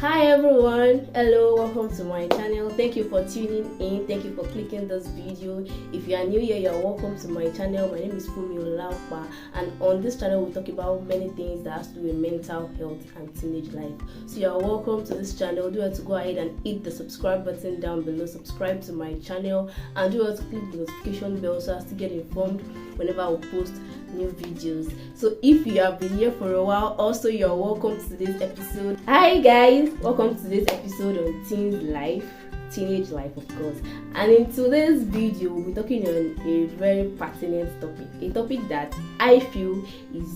Hi everyone, hello, welcome to my channel. Thank you for tuning in. Thank you for clicking this video. If you are new here, you're welcome to my channel. My name is Funmi and on this channel we talk about many things that has to do with mental health and teenage life. So you're welcome to this channel. Do have to go ahead and hit the subscribe button down below, subscribe to my channel, and do have to click the notification bell so as to get informed whenever I will post new videos. So if you have been here for a while, also you're welcome to this episode. Hi guys, welcome to this episode on teenage life of course. And in today's video we're talking on a very pertinent topic, a topic that I feel is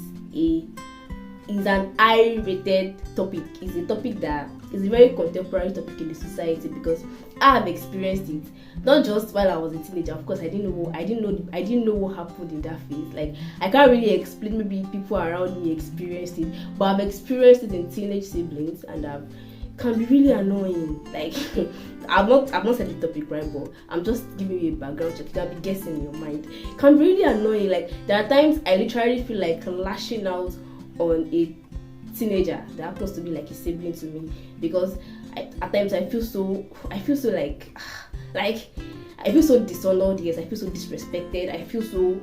an high-rated topic. Is a topic that is a very contemporary topic in the society because I have experienced it. Not just while I was a teenager. Of course, I didn't know what happened in that phase. Like I can't really explain. Maybe people around me experienced it, but I've experienced it in teenage siblings, and can be really annoying. Like I've not said the topic right, but I'm just giving you a background check. You can be guessing in your mind. It can be really annoying. Like there are times I literally feel like lashing out on a teenager that happens to be like a sibling to me, because at times I feel so I feel so dishonored. Yes, I feel so disrespected. I feel so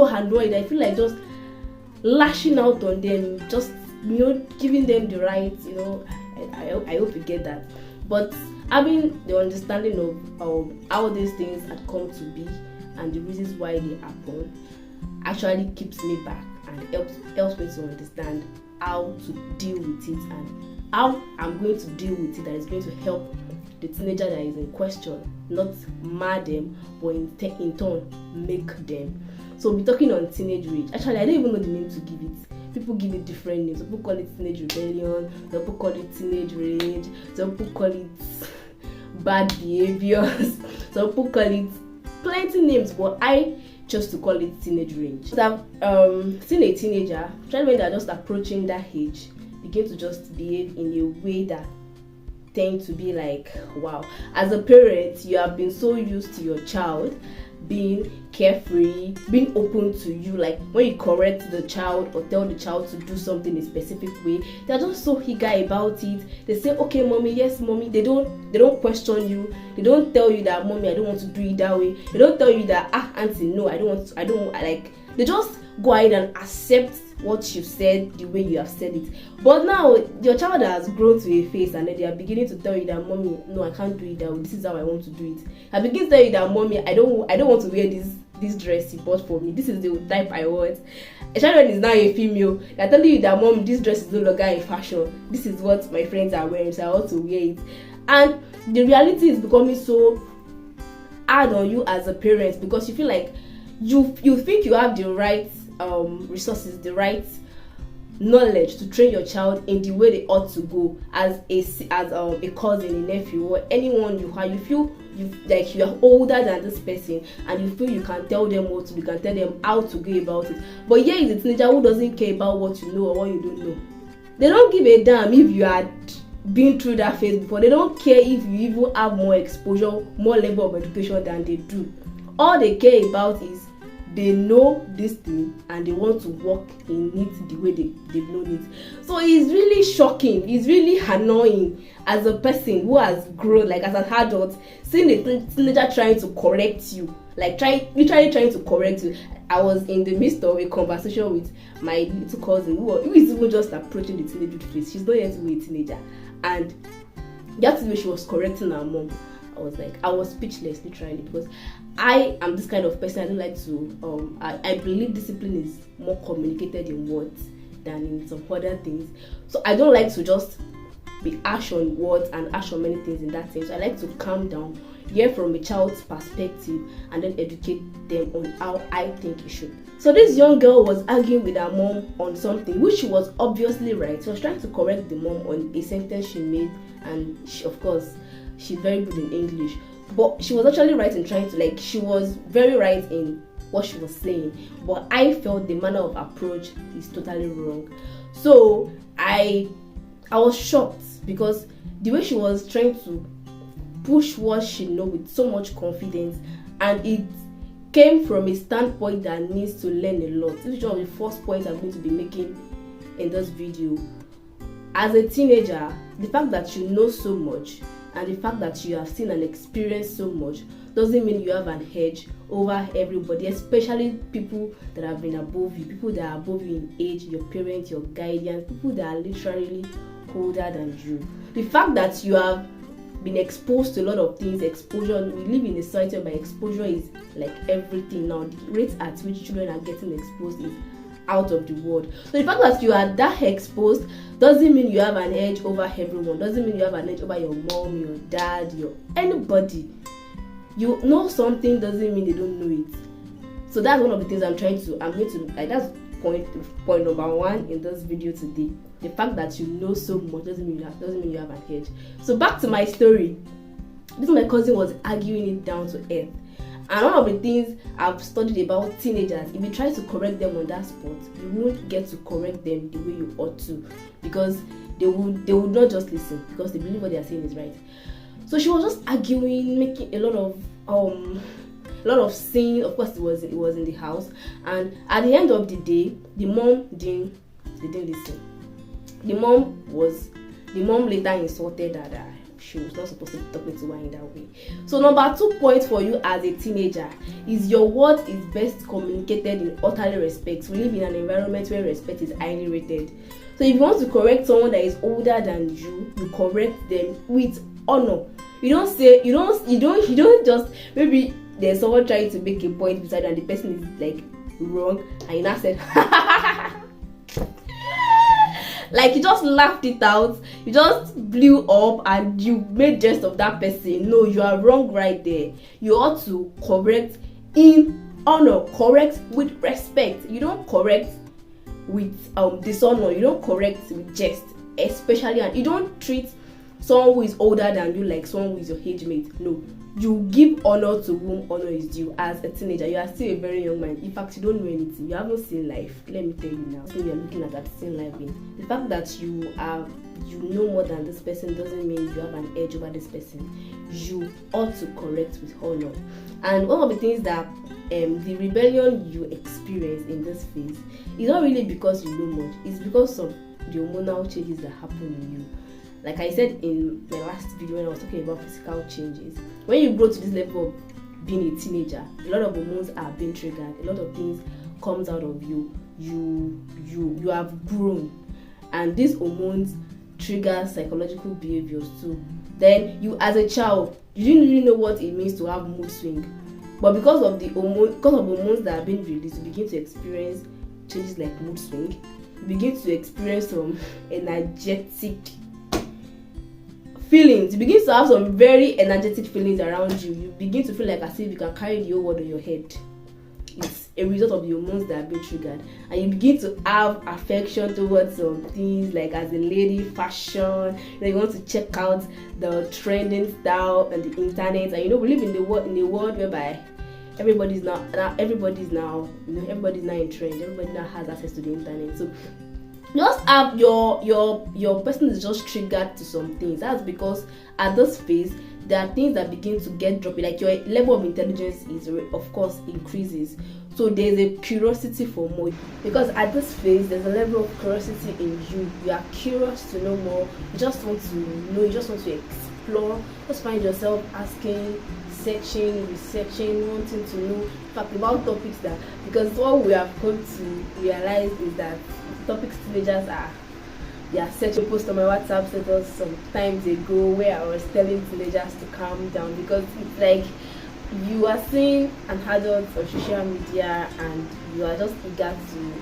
annoyed. I feel like just lashing out on them, just giving them the right. I hope you get that. But having the understanding of how these things had come to be and the reasons why they happen actually keeps me back and helps me to understand how to deal with it and how I'm going to deal with it that is going to help the teenager that is in question, not mar them, but in turn make them. So we'll be talking on teenage rage. Actually, I don't even know the name to give it. People give it different names. Some people call it teenage rebellion, some people call it teenage rage, some people call it bad behaviors, some people call it plenty names, but I chose to call it teenage rage. So I've seen a teenager, especially when they're just approaching that age, begin to just behave in a way that tend to be like, wow. As a parent, you have been so used to your child being carefree, being open to you. Like when you correct the child or tell the child to do something in a specific way, they're just so eager about it. They say, okay mommy, yes mommy. They don't question you. They don't tell you that mommy, I don't want to do it that way. They don't tell you that auntie, no, I don't like. They just go ahead and accept what you said the way you have said it. But now your child has grown to a phase and then they are beginning to tell you that mommy, no, I can't do it that way. This is how I want to do it. I begin to tell you that mommy, I don't want to wear this dress you bought for me. This is the type I want. A child when is now a female, they're telling you that mom, this dress is no longer in fashion. This is what my friends are wearing, so I want to wear it. And the reality is becoming so hard on you as a parent because you feel like you think you have the right resources, the right knowledge to train your child in the way they ought to go as a cousin, a nephew, or anyone you feel you are older than this person and you feel you can tell them what to do, you can tell them how to go about it. But here is a teenager who doesn't care about what you know or what you don't know. They don't give a damn if you had been through that phase before. They don't care if you even have more exposure, more level of education than they do. All they care about is they know this thing and they want to work in it the way they've known it. So it's really shocking, it's really annoying as a person who has grown, like as an adult, seeing a teenager trying to correct you, like literally trying to correct you. I was in the midst of a conversation with my little cousin who is even just approaching the teenage phase. She's not yet to be a teenager, and that's the way she was correcting her mom. I was speechless literally because I am this kind of person. I don't like to I believe discipline is more communicated in words than in some other things. So I don't like to just be harsh on words and harsh on many things in that sense. So I like to calm down, hear from a child's perspective, and then educate them on how I think it should. So this young girl was arguing with her mom on something which she was obviously right. She was trying to correct the mom on a sentence she made, and she's very good in English, but she was actually right in she was very right in what she was saying, but I felt the manner of approach is totally wrong. So I was shocked because the way she was trying to push what she knows with so much confidence, and it came from a standpoint that needs to learn a lot. This is one of the first points I'm going to be making in this video. as a teenager, the fact that you know so much and the fact that you have seen and experienced so much doesn't mean you have an edge over everybody, especially people that have been above you, people that are above you in age, your parents, your guardians, people that are literally older than you. The fact that you have been exposed to a lot of things, exposure, we live in a society where exposure is like everything now. The rate at which children are getting exposed is out of the world. So the fact that you are that exposed doesn't mean you have an edge over everyone, doesn't mean you have an edge over your mom, your dad, your anybody. You know something doesn't mean they don't know it. So that's one of the things I'm going to like, that's point number one in this video today. The fact that you know so much doesn't mean you have an edge. So back to my story. This my cousin was arguing it down to earth. And one of the things I've studied about teenagers, if you try to correct them on that spot, you won't get to correct them the way you ought to, because they would not just listen, because they believe what they are saying is right. So she was just arguing, making a lot of scene. Of course, it was in the house, and at the end of the day, the mom didn't listen. The mom later insulted her that she was not supposed to be talking to her in that way. So number 2 point for you as a teenager is your word is best communicated in utterly respect. We live in an environment where respect is highly rated. So if you want to correct someone that is older than you correct them with honor. You don't just, maybe there's someone trying to make a point beside you and the person is like wrong and you now said like you just laughed it out, you just blew up and you made jest of that person. No, you are wrong right there. You ought to correct in honor, correct with respect. You don't correct with dishonor, you don't correct with jest, especially, and you don't treat someone who is older than you like someone who is your age mate. No, you give honor to whom honor is due. As a teenager, you are still a very young man. In fact, you don't know anything. You haven't seen life. Let me tell you now. So you are looking at that seen life in. The fact that you know more than this person doesn't mean you have an edge over this person. You ought to correct with honor. And one of the things that the rebellion you experience in this phase is not really because you know much. It's because of the hormonal changes that happen in you. Like I said in my last video when I was talking about physical changes, when you grow to this level of being a teenager, a lot of hormones are being triggered, a lot of things comes out of you. You have grown, and these hormones trigger psychological behaviors too. Then you, as a child, you didn't really know what it means to have mood swing, but because of hormones that are being released, you begin to experience changes like mood swing. You begin to experience some energetic feelings. You begin to have some very energetic feelings around you. You begin to feel like as if you can carry the whole world on your head. It's a result of the hormones that have been triggered, and you begin to have affection towards some things like, as a lady, fashion. You want to check out the trending style on the internet, and we live in a world whereby everybody's now in trend. Everybody now has access to the internet. So just have your person is just triggered to some things. That's because at this phase there are things that begin to get droppy, like your level of intelligence is of course increases. So there's a curiosity for more, because at this phase there's a level of curiosity in you. You are curious to know more. You just want to know, you just want to explore. Just find yourself asking, searching, researching, wanting to know, in fact, about topics that, because what we have come to realize is that topics teenagers are searching. Post on my WhatsApp status some times ago where I was telling teenagers to calm down, because it's like you are seeing an adult on social media and you are just eager to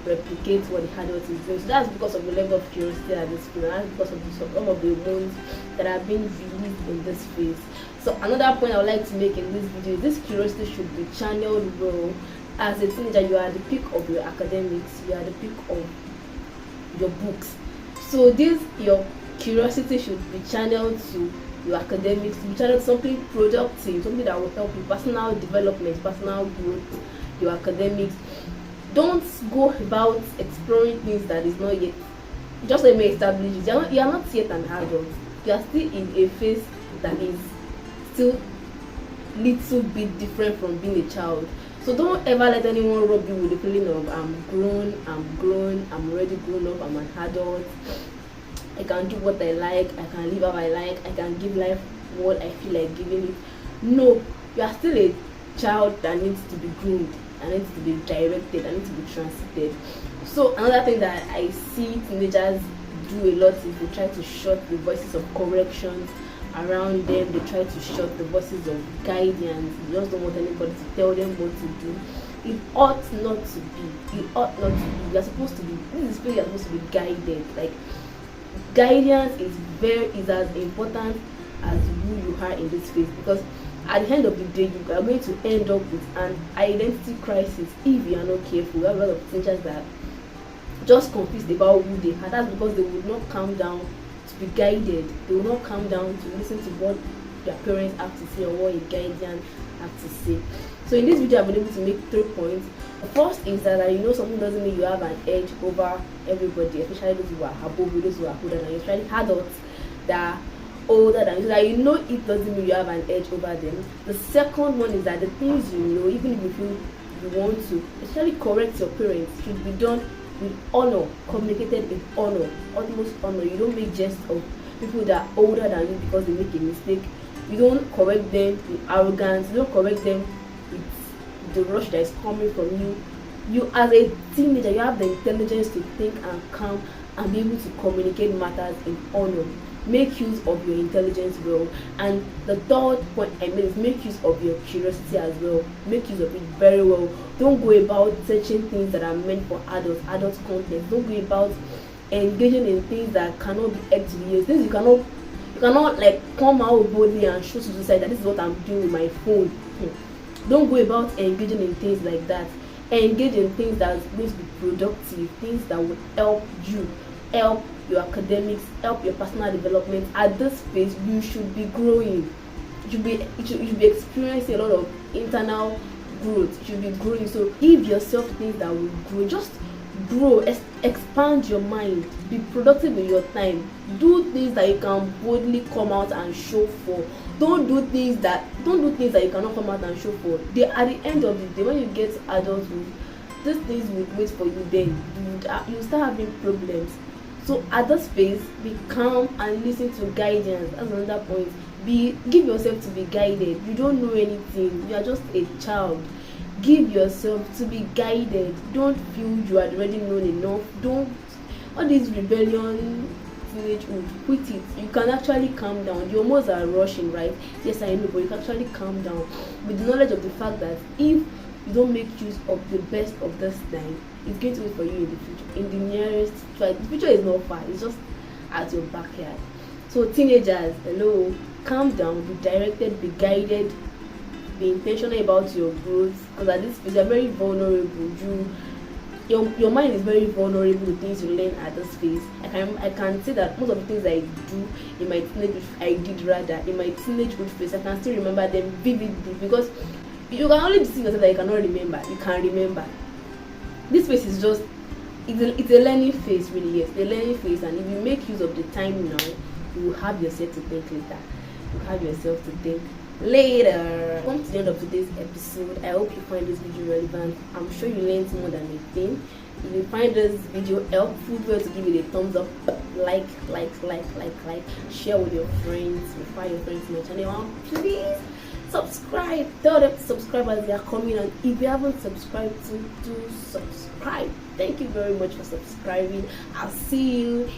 replicate what the adult is doing. So that's because of the level of curiosity at this phase, and that's because of some of the hormones that are being released in this phase. So another point I would like to make in this video is this curiosity should be channeled well. As a teenager, you are at the peak of your academics, you are at the peak of your books. So your curiosity should be channeled to your academics, to be channeled to something productive, something that will help you, personal development, personal growth, your academics. Don't go about exploring things that is not yet, just let me establish it. You are not yet an adult. You are still in a phase that is still little bit different from being a child. So don't ever let anyone rub you with the feeling of I'm grown, I'm already grown up, I'm an adult. I can do what I like, I can live how I like, I can give life what I feel like giving it. No, you are still a child that needs to be groomed, that needs to be directed, that needs to be transited. So another thing that I see teenagers do a lot is they try to shut the voices of corrections around them. They try to shut the voices of guidance. They just don't want anybody to tell them what to do. It ought not to be. It ought not to be. You're supposed to be. This is where you're supposed to be guided. Like, guidance is as important as who you are in this phase, because at the end of the day you are going to end up with an identity crisis if you are not careful. We have a lot of teachers that just confused about who they are. That's because they would not calm down to be guided. They will not calm down to listen to what their parents have to say or what a guardian have to say. So in this video I've been able to make 3 points. The first is that you know something doesn't mean you have an edge over everybody, especially those who are above you, those who are older than you, especially adults that are older than you, so that you know it doesn't mean you have an edge over them. The second one is that the things you know, even if you feel you want to, especially correct your parents, should be done with honor, communicated with honor, utmost honor. You don't make jest of people that are older than you because they make a mistake. You don't correct them with arrogance. You don't correct them with the rush that is coming from you. You as a teenager, you have the intelligence to think and calm and be able to communicate matters in honor. Make use of your intelligence well. And the third point I made is make use of your curiosity as well. Make use of it very well. Don't go about searching things that are meant for adult content. Don't go about engaging in things that cannot be actually used. Things you cannot like come out boldly and show to the side that this is what I'm doing with my phone. Don't go about engaging in things like that. Engage in things that are going to be productive, things that will help you, help your academics, help your personal development. At this phase, you should be growing. You should be experiencing a lot of internal growth. You should be growing. So give yourself things that will grow. Just grow, expand your mind, be productive with your time. Do things that you can boldly come out and show for. Don't do things that you cannot come out and show for. At the end of the day, when you get to adulthood, these things will wait for you. Then you start having problems. So at this phase, be calm and listen to guidance. That's another point. Give yourself to be guided. You don't know anything. You are just a child. Give yourself to be guided. Don't feel you are already known enough. Don't all this rebellion, teenagehood, quit it. You can actually calm down. Your hormones are rushing, right? Yes, I know, but you can actually calm down with the knowledge of the fact that if you don't make use of the best of this time, it's going to wait for you in the future, in the nearest future. The future is not far, it's just at your backyard. So teenagers, hello, calm down, be directed, be guided, be intentional about your growth, because at this phase you're very vulnerable. Your mind is very vulnerable to things you learn at this phase. I can say that most of the things I do in my teenagehood phase, I can still remember them vividly, because you can only deceive yourself that you cannot remember. You can remember. This phase is just it's a learning phase, really. Yes, a learning phase, and if you make use of the time now, you will have yourself to think later. You have yourself to think later. Come to the end of today's episode. I hope you find this video relevant. I'm sure you learned more than a thing. If you find this video helpful, well to give it a thumbs up, like, share with your friends, refer your friends to my channel, and please subscribe. Tell them to subscribe as they are coming, and if you haven't subscribed, do subscribe. Thank you very much for subscribing. I'll see you